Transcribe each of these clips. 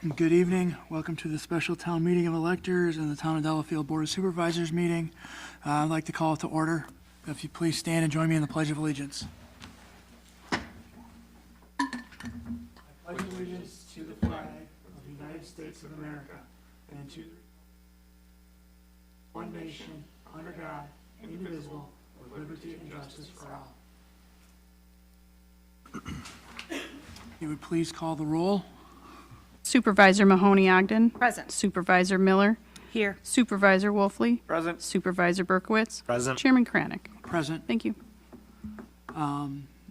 Good evening. Welcome to the special town meeting of electors and the Town of Delafield Board of Supervisors meeting. I'd like to call it to order. If you please stand and join me in the Pledge of Allegiance. I pledge allegiance to the flag of the United States of America and to one nation, under God, indivisible, with liberty and justice for all. You would please call the roll. Supervisor Mahoney-Ogden. Present. Supervisor Miller. Here. Supervisor Wolfley. Present. Supervisor Berkowitz. Present. Chairman Kranek. Present. Thank you.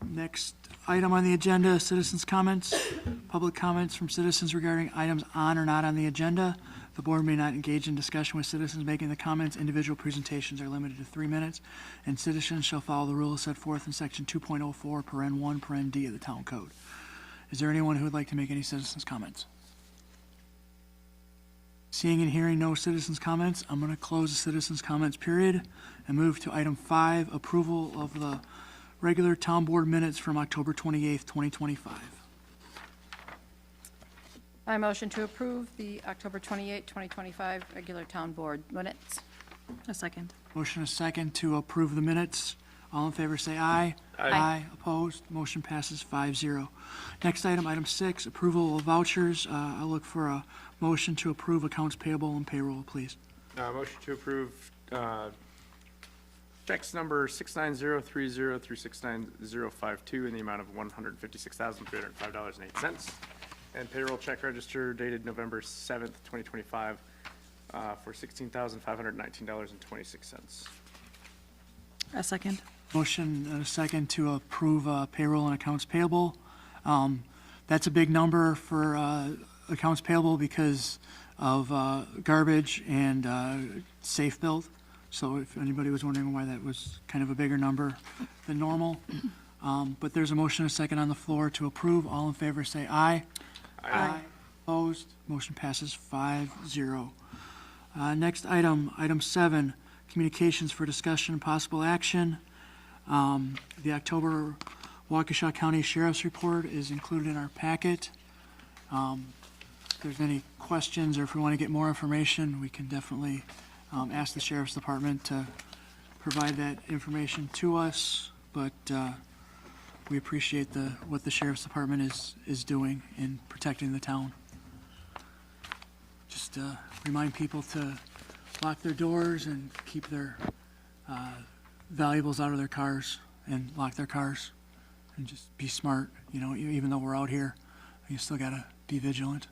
Next item on the agenda, citizens' comments. Public comments from citizens regarding items on or not on the agenda. The board may not engage in discussion with citizens making the comments. Individual presentations are limited to 3 minutes, and citizens shall follow the rules set forth in section 2.04, paren 1, paren D of the town code. Is there anyone who would like to make any citizens' comments? Seeing and hearing no citizens' comments, I'm going to close the citizens' comments period and move to item 5, approval of the regular town board minutes from October 28th, 2025. I motion to approve the October 28, 2025 regular town board minutes. A second. Motion is second to approve the minutes. All in favor say aye. Aye. Opposed? Motion passes 5-0. Next item, item 6, approval of vouchers. I'll look for a motion to approve accounts payable and payroll, please. Motion to approve checks number 69030 through 69052 in the amount of $156,305.08. And payroll check register dated November 7th, 2025 for $16,519.26. A second. Motion and a second to approve payroll and accounts payable. That's a big number for accounts payable because of garbage and safe build. So if anybody was wondering why that was kind of a bigger number than normal. But there's a motion and a second on the floor to approve. All in favor say aye. Aye. Opposed? Motion passes 5-0. Next item, item 7, communications for discussion and possible action. The October Waukesha County Sheriff's Report is included in our packet. If there's any questions or if we want to get more information, we can definitely ask the Sheriff's Department to provide that information to us. But we appreciate what the Sheriff's Department is doing in protecting the town. Just remind people to lock their doors and keep their valuables out of their cars and lock their cars and just be smart. You know, even though we're out here, you still gotta be vigilant.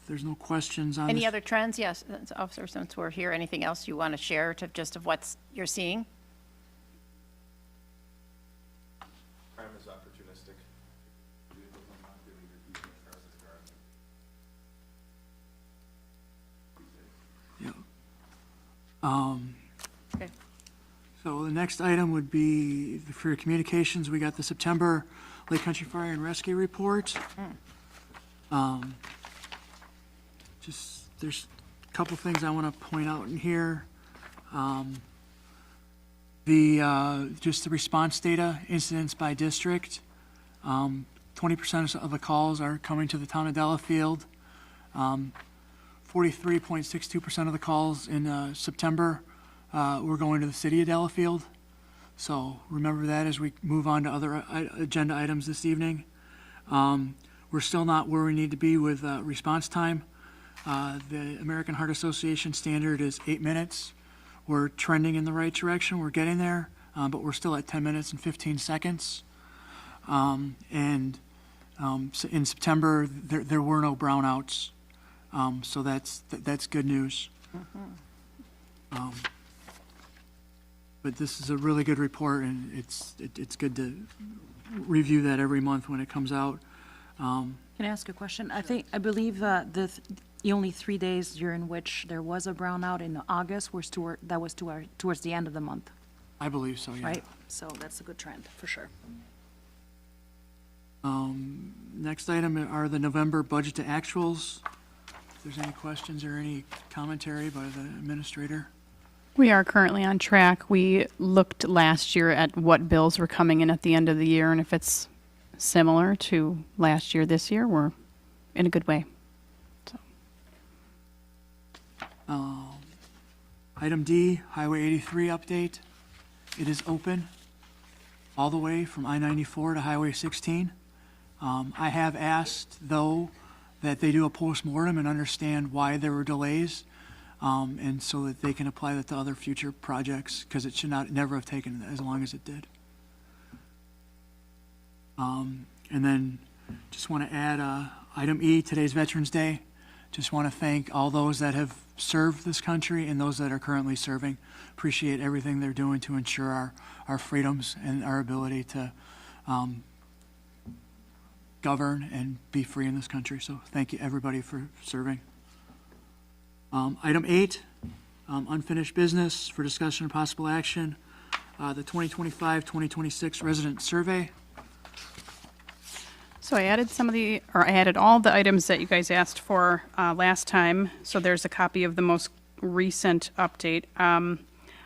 There's no questions on Any this. other trends? Yes, Officer, since we're here, anything else you want to share to just of what you're seeing? Crime is opportunistic. Yeah. Okay. So the next item would be for your communications. We got the September Lake Country Fire and Rescue Report. There's a couple things I want to point out in here. Just the response data, incidents by district. 20% of the calls are coming to the town of Delafield. 43.62% of the calls in September were going to the city of Delafield. So remember that as we move on to other agenda items this evening. We're still not where we need to be with response time. The American Heart Association standard is 8 minutes. We're trending in the right direction. We're getting there, but we're still at 10 minutes and 15 seconds. In September, there were no brownouts. So that's good news. But this is a really good report, and it's good to review that every month when it comes out. Can I ask a question? I believe the only 3 days during which there was a brownout in August was towards the end of the month, I believe so, yeah. right? So that's a good trend, for sure. Next item are the November budget to actuals. If there's any questions or any commentary by the administrator. We are currently on track. We looked last year at what bills were coming in at the end of the year, and if it's similar to last year. This year, we're in a good way. So, Item D, Highway 83 update. It is open all the way from I-94 to Highway 16. I have asked, though, that they do a postmortem and understand why there were delays, and so that they can apply that to other future projects, because it should never have taken as long as it did. And then just want to add item E, today's Veterans Day. Just want to thank all those that have served this country and those that are currently serving. Appreciate everything they're doing to ensure our freedoms and our ability to govern and be free in this country. So thank you, everybody, for serving. Item 8, unfinished business for discussion and possible action. The 2025-2026 resident survey. so I added all the items that you guys asked for last time. So there's a copy of the most recent update.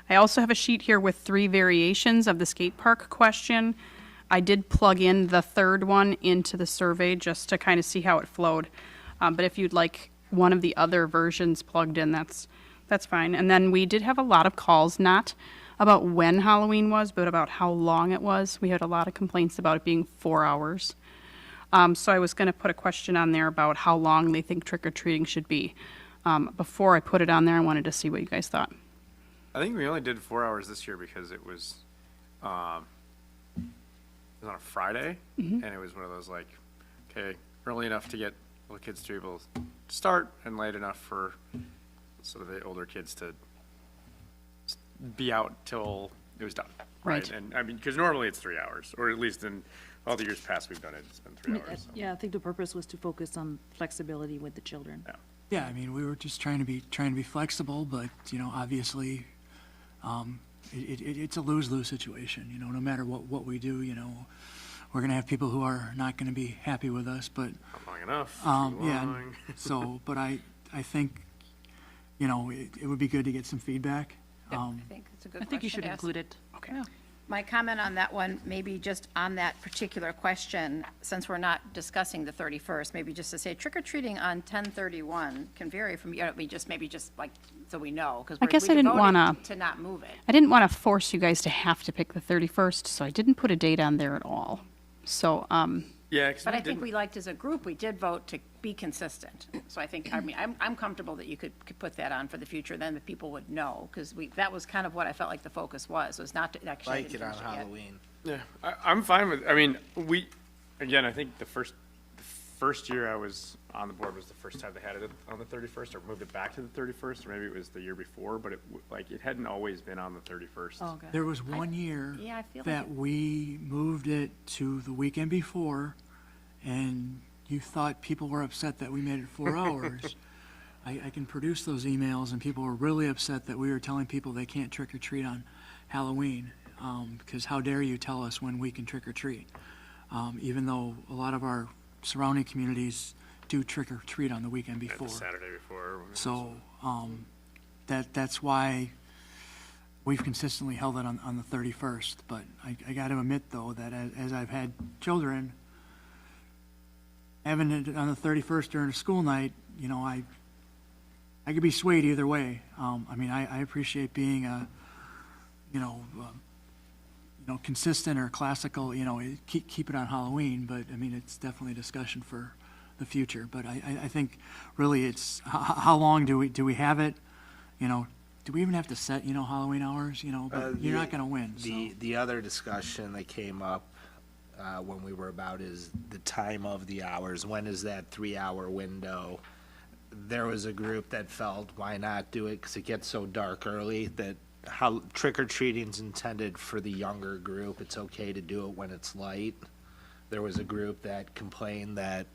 I also have a sheet here with 3 variations of the skate park question. I did plug in the third one into the survey just to kind of see how it flowed. But if you'd like one of the other versions plugged in, that's fine. And then we did have a lot of calls, not about when Halloween was, but about how long it was. We had a lot of complaints about it being 4 hours. So I was going to put a question on there about how long they think trick-or-treating should be. Before I put it on there, I wanted to see what you guys thought. I think we only did 4 hours this year because it was on a Friday, and it was one of those like, okay, early enough to get little kids to be able to start, and late enough for sort of the older kids to be out till it was done. Right. And I mean, because normally it's 3 hours, or at least in all the years past we've done it, it's been 3 hours. So. Yeah, I think the purpose was to focus on flexibility with the children. Yeah, I mean, we were just trying to be flexible, but obviously, it's a lose-lose situation. No matter what we do, we're gonna have people who are not gonna be happy with us. But Not long enough. Too yeah, long. so but I think it would be good to get some feedback. I think it's a good question. I think you should to ask. include it. Okay. My comment on that one, maybe just on that particular question, since we're not discussing the 31st, maybe just to say trick-or-treating on 10/31 can vary from, maybe just like, so we know, because I guess I didn't wanna- to not move it. I didn't want to force you guys to have to pick the 31st, so I didn't put a date on there at all. So, Yeah, 'cause But we I think didn't- we liked, as a group, we did vote to be consistent. So I think, I'm comfortable that you could put that on for the future, then the people would know, because that was kind of what I felt like the focus was not to actually. I Like it didn't on finish yet. Halloween. Yeah, I'm fine with. I mean, I think the first year I was on the board was the first time they had it on the 31st, or moved it back to the 31st, or maybe it was the year before. But it hadn't always been on the 31st. Oh, okay. There was one year Yeah, I feel like that we moved it to the weekend before, and you thought people were upset that we made it 4 hours. I can produce those emails, and people were really upset that we were telling people they can't trick or treat on Halloween, because how dare you tell us when we can trick or treat? Even though a lot of our surrounding communities do trick or treat on the weekend Yeah, before. the Saturday before. So, that's why we've consistently held it on the 31st. But I got to admit, though, that as I've had children, having it on the 31st during a school night, I could be swayed either way. I mean, I appreciate being consistent or classical, keep it on Halloween, but I mean, it's definitely a discussion for the future. But I think really it's how long do we have it? Do we even have to set, Halloween hours? But you're not gonna win, so. The other discussion that came up when we were about is the time of the hours. When is that 3-hour window? There was a group that felt, why not do it? Because it gets so dark early that how trick-or-treating's intended for the younger group. It's okay to do it when it's light. There was a group that complained that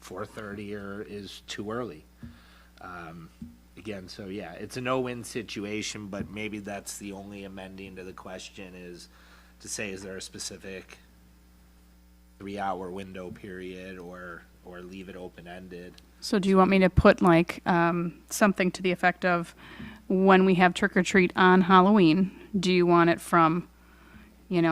4:30 is too early. Again, so yeah, it's a no-win situation, but maybe that's the only amending to the question is to say, is there a specific 3-hour window period or leave it open-ended? so do you want me to put like something to the effect of when we have trick or treat on Halloween? Do you want it from, give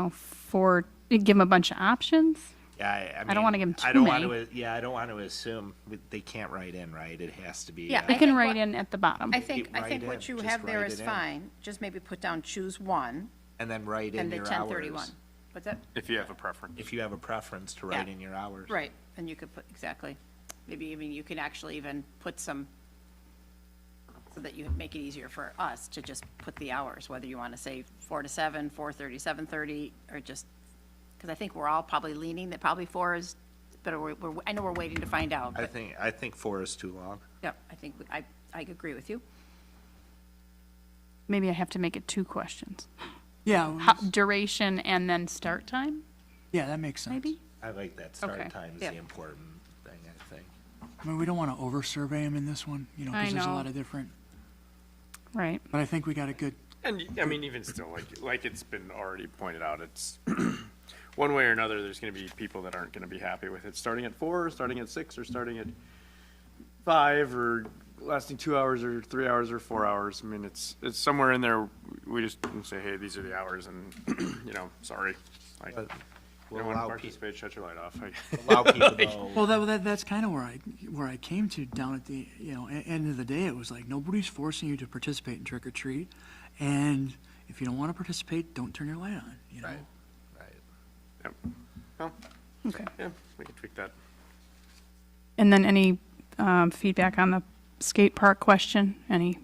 them a bunch of options? Yeah, I don't wanna give 'em I too don't want many. to, yeah, I don't want to assume they can't write in, right? It has to be. Yeah, We I can think write what- in at the bottom. I think Write what in, you just have there write is it in. fine. Just maybe put down choose one And then write in and the your 1031. hours. What's that? If you have a preference. If you have a preference to write Yeah. in your hours. Right, and you could put, exactly. Maybe, I mean, you can actually even put some, so that you make it easier for us to just put the hours, whether you want to say 4 to 7, 4:30, 7:30, or just, because I think we're all probably leaning that probably 4 is, but I know we're waiting to find out. I But, think 4 is too long. yeah, I agree with you. Maybe I have to make it 2 questions. Yeah, Duration and then start time, yeah, that makes sense. maybe? I like that. Start Okay. time is Yeah. the important thing, I think. I mean, we don't want to over-survey them in this one, you know, I because there's a know. lot of different, Right. but I think we got a good, And, I mean, even still, like it's been already pointed out, it's, one way or another, there's gonna be people that aren't gonna be happy with it, starting at 4, starting at 6, or starting at 5, or lasting 2 hours, or 3 hours, or 4 hours. I mean, it's somewhere in there, we just say, hey, these are the hours, and, you know, sorry. Like, But you we'll don't want to allow participate, shut your light off. Allow people to know. well, that's kind of where I came to down at the, you know, end of the day. It was like, nobody's forcing you to participate in trick or treat. And if you don't want to participate, don't turn your light on, you know? Right, right. Yep. Well, Okay. yeah, we can tweak that. And then any feedback on the skate park question? Any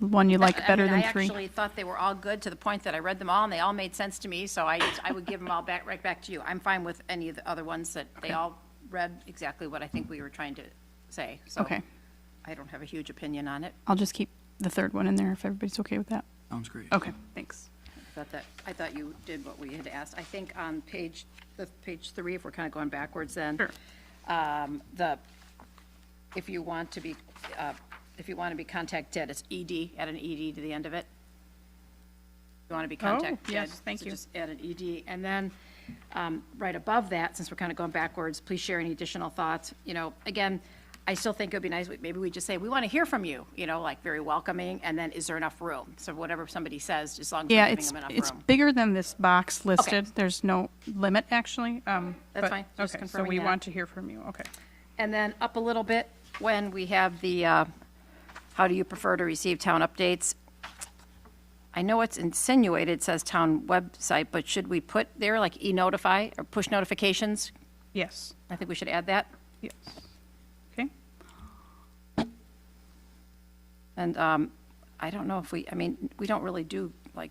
one you like I better mean, than I 3? actually thought they were all good to the point that I read them all, and they all made sense to me, so I would give them all right back to you. I'm fine with any of the other ones that they all read exactly what I think we were trying to say, so. Okay. I don't have a huge opinion on it. I'll just keep the 3rd one in there if everybody's okay with that. Sounds great. Okay, thanks. I thought you did what we had asked. I think on page 3, if we're kind of going backwards then. Sure. If you want to be contacted, it's ED, add an ED to the end of it. You want to be contacted? yes, thank so you. Just add an ED. And then, right above that, since we're kind of going backwards, please share any additional thoughts. You know, again, I still think it would be nice, maybe we just say, we want to hear from you, you know, like very welcoming, and then is there enough room? So whatever somebody says, as long as Yeah, we're giving it's them enough it's room. bigger than this box listed. There's no limit, actually. That's but- fine, just Okay, so confirming we that. want to hear from you. Okay. And then up a little bit, when we have the, how do you prefer to receive town updates? I know it's insinuated, says town website, but should we put there like e-notify or push notifications? Yes. I think we should add that. Yes. Okay. And I don't know if I mean, we don't really do like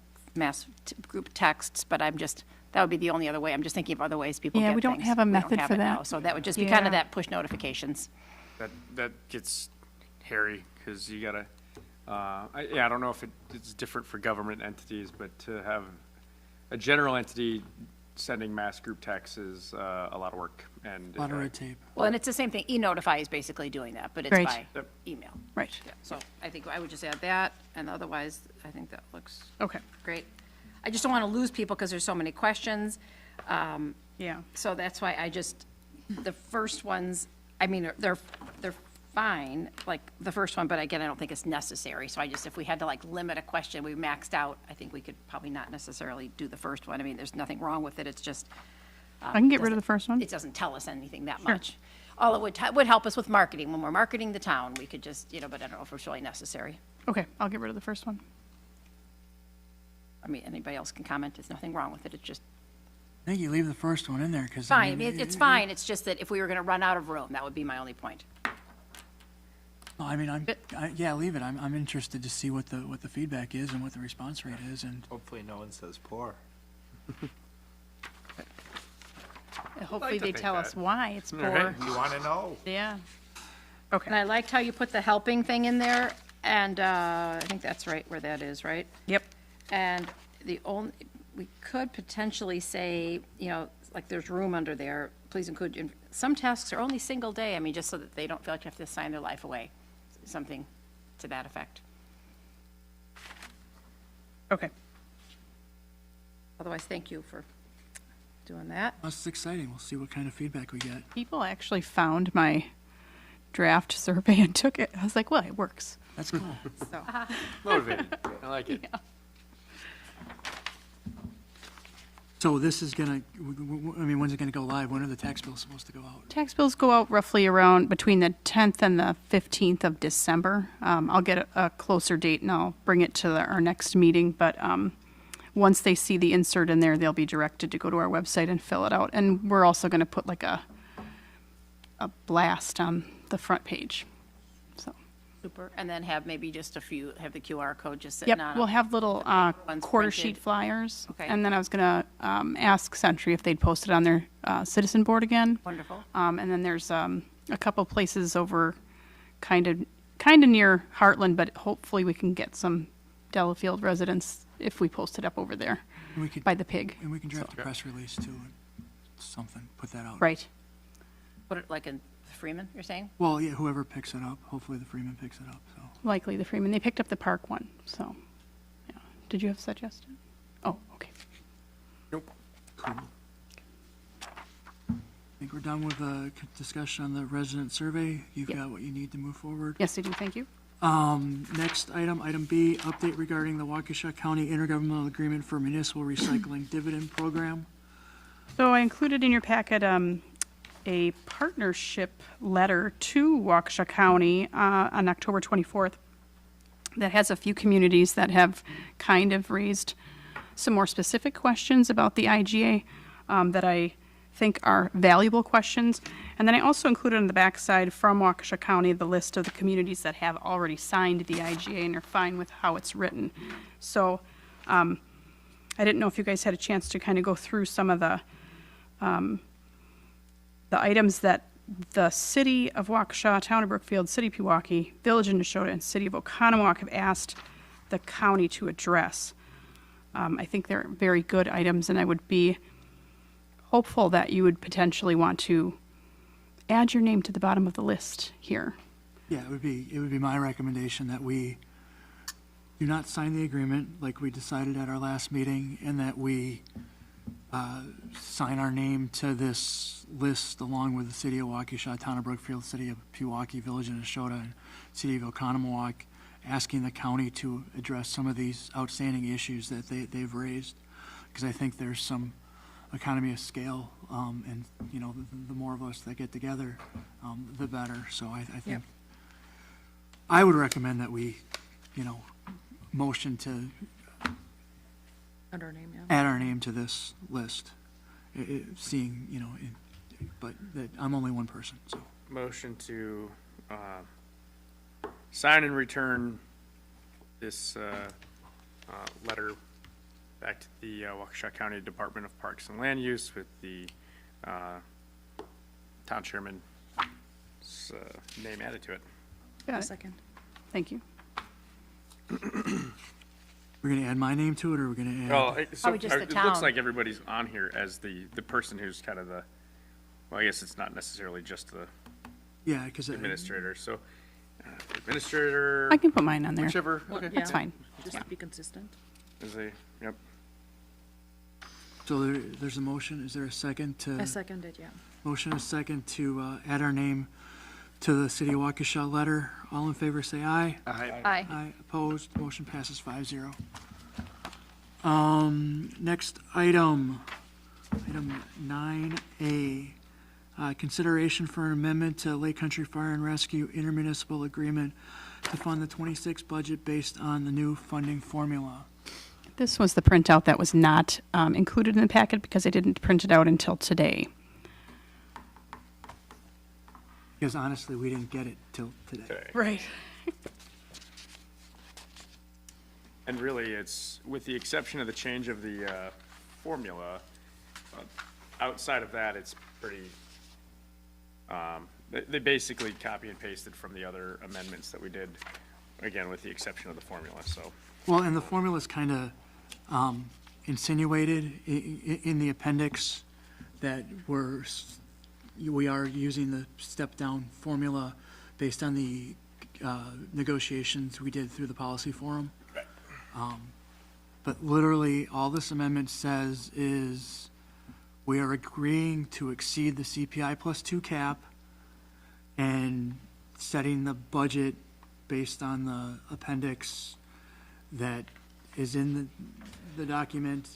group texts, but that would be the only other way. I'm just thinking of other ways people Yeah, get we don't things. have a We don't method have for it now, that. So that would just be kind Yeah. of that push notifications. That gets hairy, because you gotta, I don't know if it's different for government entities, but to have a general entity sending mass group texts is a lot of work, and. A lot of red tape. Well, and it's the same thing. E-notify is basically doing that, but it's Right. by Yep. email. Right. Yeah, so I think I would just add that, and otherwise, I think that looks Okay. great. I just don't want to lose people because there's so many questions. Yeah. So that's why the first ones, I mean, they're fine, like the first one, but again, I don't think it's necessary. So if we had to like limit a question, we maxed out, I think we could probably not necessarily do the first one. I mean, there's nothing wrong with it. It's just. I can get rid of the first one. It doesn't tell us anything that much. All it would help us with marketing. When we're marketing the town, we could just, but I don't know if it's really necessary. Okay, I'll get rid of the first one. I mean, anybody else can comment. There's nothing wrong with it. It's just I think you leave the first one in there, because. fine. I mean, it's fine. It's just that if we were going to run out of room, that would be my only point. I mean, yeah, leave it. I'm interested to see what the feedback is and what the response rate is, and Hopefully no one says poor. Hopefully to they think tell us that. why it's poor. right. You want to know? Yeah. And I liked how you put the helping thing in there, and I think that's right where that is, right? Yep. And we could potentially say, like there's room under there, please include, some tasks are only single day, I mean, just so that they don't feel like you have to sign their life away, something to that effect. Okay. Otherwise, thank you for doing that. that's exciting. We'll see what kind of feedback we get. People actually found my draft survey and took it. I was like, well, it works. That's cool. So, Motivated, I like it. So this is gonna, I mean, when's it gonna go live? When are the tax bills supposed to go out? Tax bills go out roughly around between the 10th and the 15th of December. I'll get a closer date and I'll bring it to our next meeting, but once they see the insert in there, they'll be directed to go to our website and fill it out. And we're also going to put like a blast on the front page. So, Super. And then have maybe just a few, have the QR code just sitting yep, on we'll it. have little ones quarter printed. sheet flyers. Okay. And then I was going to ask Century if they'd post it on their citizen board again. Wonderful. And then there's a couple places over kind of near Heartland, but hopefully we can get some Delafield residents if we post it up over there And we could, by the pig. and we can draft a press release too, something, put that out. Right. Put it like in Freeman, you're saying? Well, yeah, whoever picks it up, hopefully the Freeman picks it up, so. Likely the Freeman. They picked up the park one, so, yeah. Did you have a suggestion? Oh, okay. Cool. I think we're done with the discussion on the resident survey. You've Yep. got what you need to move forward. Yes, I do. Thank you. Next item, item B, update regarding the Waukesha County Intergovernmental Agreement for Municipal Recycling Dividend Program. So I included in your packet a partnership letter to Waukesha County on October 24th that has a few communities that have kind of raised some more specific questions about the IGA that I think are valuable questions. And then I also included on the backside from Waukesha County the list of the communities that have already signed the IGA and are fine with how it's written. So I didn't know if you guys had a chance to kind of go through some of the items that the city of Waukesha, town of Brookfield, city of Pewaukee, village of Neshota, and city of Oconomowoc have asked the county to address. I think they're very good items, and I would be hopeful that you would potentially want to add your name to the bottom of the list here. Yeah, it would be my recommendation that we do not sign the agreement like we decided at our last meeting, and that we sign our name to this list along with the city of Waukesha, town of Brookfield, city of Pewaukee, village of Neshota, and city of Oconomowoc, asking the county to address some of these outstanding issues that they've raised. Because I think there's some economy of scale, and, you know, the more of us that get together, the better. So I think, Yep. I would recommend that we, you know, motion to Under our name, yeah. add our name to this list, seeing, you know, but that I'm only one person, so. Motion to sign and return this letter back to the Waukesha County Department of Parks and Land Use with the town chairman's name added to it. Got it. Second. Thank you. We're gonna add my name to it, or we're gonna add? Well, Probably just the it looks town. like everybody's on here as the person who's kind of the, well, I guess it's not necessarily just the Yeah, because administrator, so administrator, I can put mine on there. whichever, okay. That's fine. Just to be consistent. Is a, yep. so there's a motion. Is there a second to? I seconded, yeah. Motion is second to add our name to the city of Waukesha letter. All in favor, say aye. Aye. Aye, opposed, motion passes 5-0. Next item, item 9A, consideration for an amendment to Lake Country Fire and Rescue intermunicipal agreement to fund the 26 budget based on the new funding formula. This was the printout that was not included in the packet because I didn't print it out until today. Because honestly, we didn't get it till today. Okay. Right. And really, it's, with the exception of the change of the formula, outside of that, it's pretty, they basically copy and pasted from the other amendments that we did, again, with the exception of the formula, so. Well, and the formula's kind of insinuated in the appendix that we are using the step-down formula based on the negotiations we did through the policy forum. But literally, all this amendment says is we are agreeing to exceed the CPI plus 2 cap and setting the budget based on the appendix that is in the document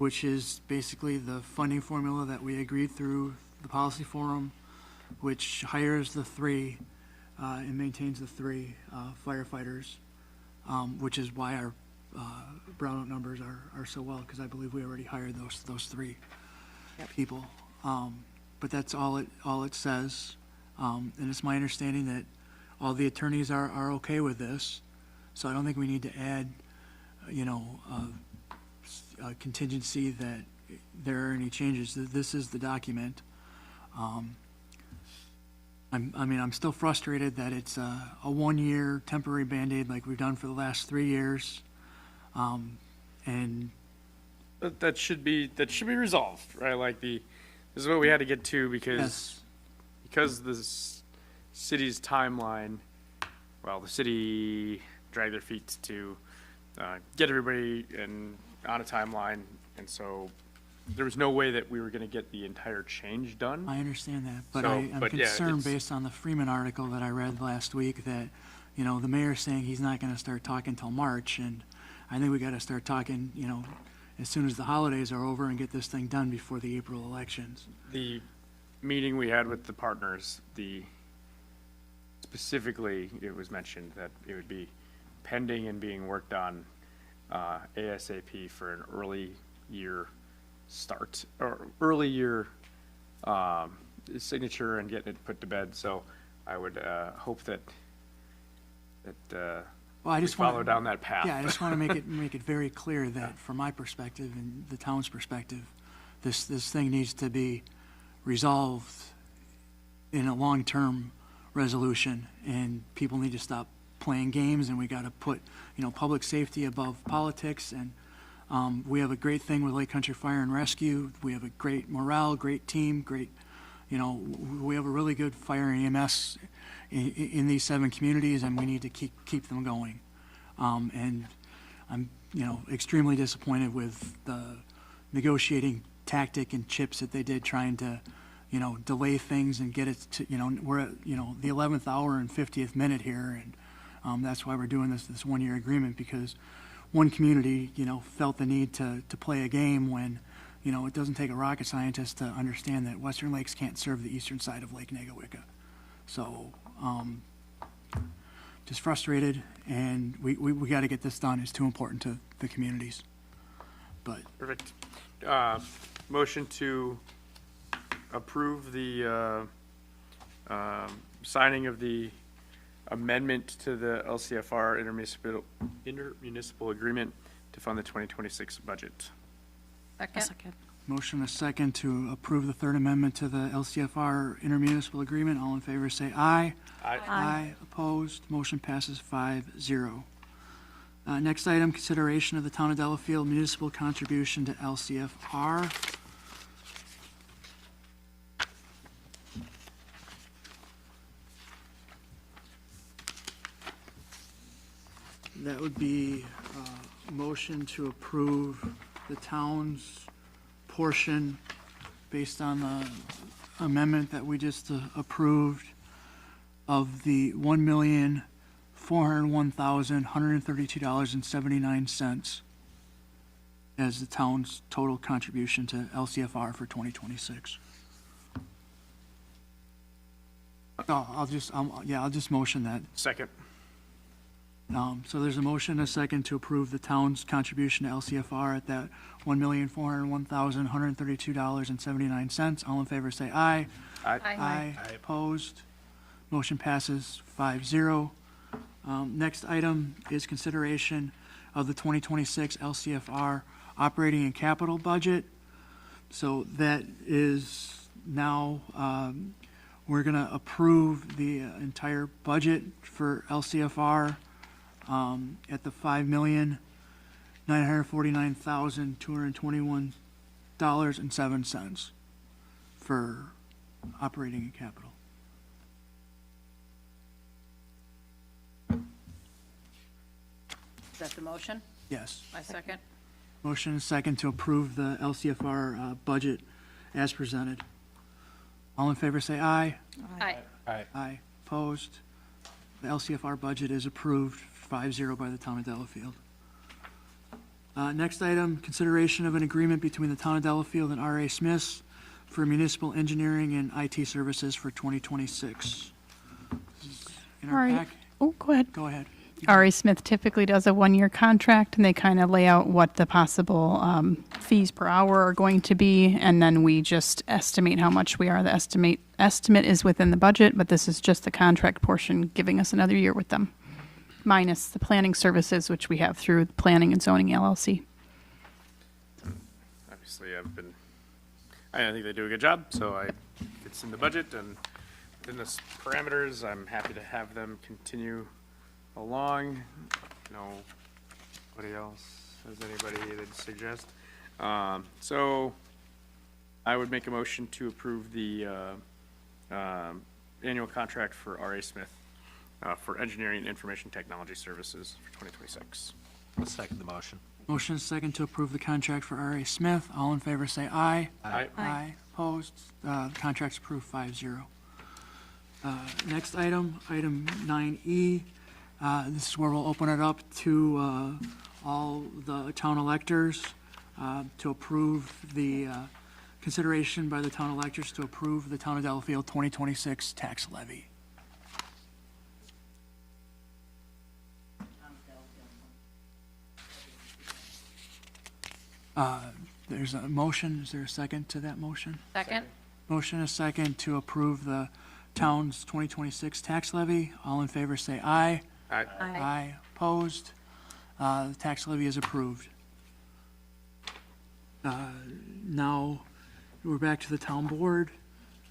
which is basically the funding formula that we agreed through the policy forum, which hires the three and maintains the three firefighters, which is why our brownout numbers are so well, because I believe we already hired those three people. But that's all it says. And it's my understanding that all the attorneys are okay with this. So I don't think we need to add, a contingency that there are any changes. This is the document. I'm still frustrated that it's a 1-year temporary Band-Aid like we've done for the last 3 years. And That should be resolved, right? Like this is what we had to get to yes, because the city's timeline, well, the city dragged their feet to get everybody on a timeline, and so there was no way that we were going to get the entire change done. I understand that, but So, I am but yeah, concerned it's- based on the Freeman article that I read last week that, the mayor's saying he's not gonna start talking till March, and I think we gotta start talking, as soon as the holidays are over and get this thing done before the April elections. The meeting we had with the partners, specifically, it was mentioned that it would be pending and being worked on ASAP for an early year start, or early year signature and getting it put to bed. So I would hope that Well, I we just follow wanna, down that path. yeah, I just wanna make it very clear that from my perspective and the town's perspective, this thing needs to be resolved in a long-term resolution, and people need to stop playing games, and we gotta put, public safety above politics, and we have a great thing with Lake Country Fire and Rescue. We have a great morale, great team, great, we have a really good fire and EMS in these 7 communities, and we need to keep them going. And I'm, extremely disappointed with the negotiating tactic and chips that they did trying to, delay things and get it to, we're at, the 11th hour and 50th minute here, and that's why we're doing this 1-year agreement, because one community, felt the need to play a game when, it doesn't take a rocket scientist to understand that Western Lakes can't serve the eastern side of Lake Negawicka. So, just frustrated, and we got to get this done. It's too important to the communities. But Perfect. Motion to approve the signing of the amendment to the LCFR intermunicipal agreement to fund the 2026 budget. A Second? second. motion a second to approve the third amendment to the LCFR intermunicipal agreement. All in favor say aye. Aye. Opposed, motion passes 5-0. Next item, consideration of the Town of Delafield municipal contribution to LCFR. That would be a motion to approve the town's portion based on the amendment that we just approved of the $1,401,132.79 as the town's total contribution to LCFR for 2026. Oh, I'll just motion that. Second. So there's a motion, a second, to approve the town's contribution to LCFR at that $1,401,132.79. All in favor say aye. Aye. Opposed? Motion passes 5-0. Next item is consideration of the 2026 LCFR operating and capital budget. So that is now, we're going to approve the entire budget for LCFR at the $5,949,221.07 for operating and capital. Is that the motion? Yes. I second. Motion is second to approve the LCFR budget as presented. All in favor say aye. Aye. Aye. Opposed? The LCFR budget is approved 5-0 by the town of Delafield. Next item, consideration of an agreement between the town of Delafield and R.A. Smiths for municipal engineering and IT services for 2026. This is in our All right. pack. Oh, go ahead. Go ahead. R.A. Smith typically does a one-year contract, and they kind of lay out what the possible fees per hour are going to be, and then we just estimate how much we are. The estimate is within the budget, but this is just the contract portion, giving us another year with them, minus the planning services, which we have through Planning and Zoning LLC. Obviously, I think they do a good job, so it's in the budget and within the parameters. I'm happy to have them continue along. Nobody else has anybody to suggest. So I would make a motion to approve the annual contract for R.A. Smith for engineering and information technology services for 2026. I'll second the motion. Motion is second to approve the contract for R.A. Smith. All in favor say aye. Aye. Aye. Opposed? The contract's approved 5-0. Next item, item 9E. This is where we'll open it up to all the town electors to approve the consideration by the town electors to approve the town of Delafield 2026 tax levy. There's a motion. Is there a second to that motion? Second? Motion is second to approve the town's 2026 tax levy. All in favor say aye. Aye. Aye. Opposed? The tax levy is approved. Now, we're back to the town board.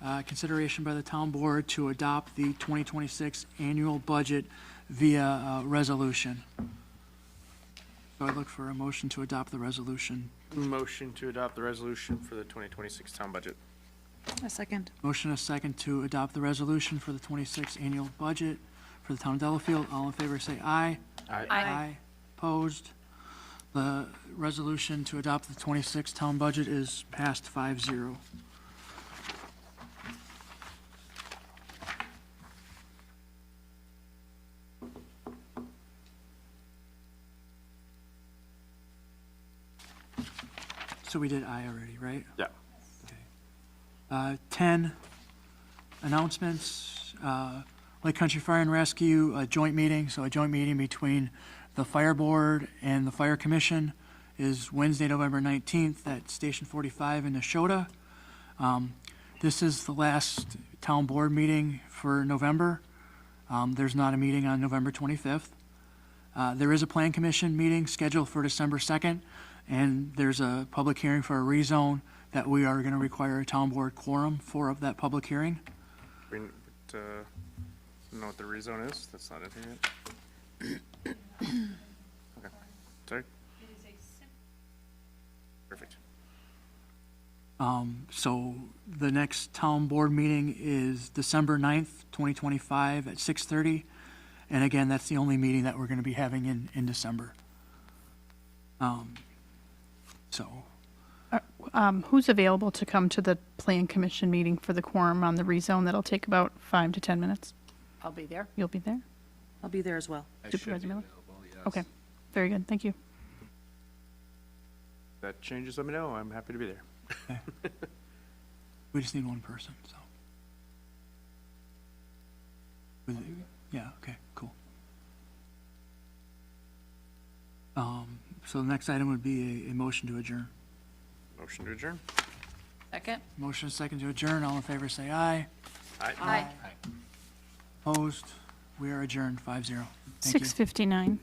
Consideration by the town board to adopt the 2026 annual budget via resolution. So I look for a motion to adopt the resolution. Motion to adopt the resolution for the 2026 town budget. A second. Motion is second to adopt the resolution for the 26 annual budget for the town of Delafield. All in favor say aye. Aye. Opposed? The resolution to adopt the 26 town budget is passed 5-0. So we did I already, right? Yeah. 10 announcements. Lake Country Fire and Rescue, a joint meeting, so a joint meeting between the Fire Board and the Fire Commission is Wednesday, November 19th at Station 45 in Neshota. This is the last town board meeting for November. There's not a meeting on November 25th. There is a Plan Commission meeting scheduled for December 2nd, and there's a public hearing for a rezone that we are going to require a town board quorum for of that public hearing. We know what the rezone is? That's not in here yet? Okay. Sorry? Perfect. So the next town board meeting is December 9th, 2025 at 6:30. And again, that's the only meeting that we're going to be having in December. Who's available to come to the Plan Commission meeting for the quorum on the rezone? That'll take about 5 to 10 minutes. I'll be there. You'll be there? I'll be there as well. Supervisor Miller? Okay, very good, thank you. That changes, let me know. I'm happy to be there. We just need one person, so. Yeah, okay, cool. So the next item would be a motion to adjourn. Motion to adjourn? Second? Motion is second to adjourn. All in favor say aye. Aye. Opposed? We are adjourned 5-0. Thank you. 6:59.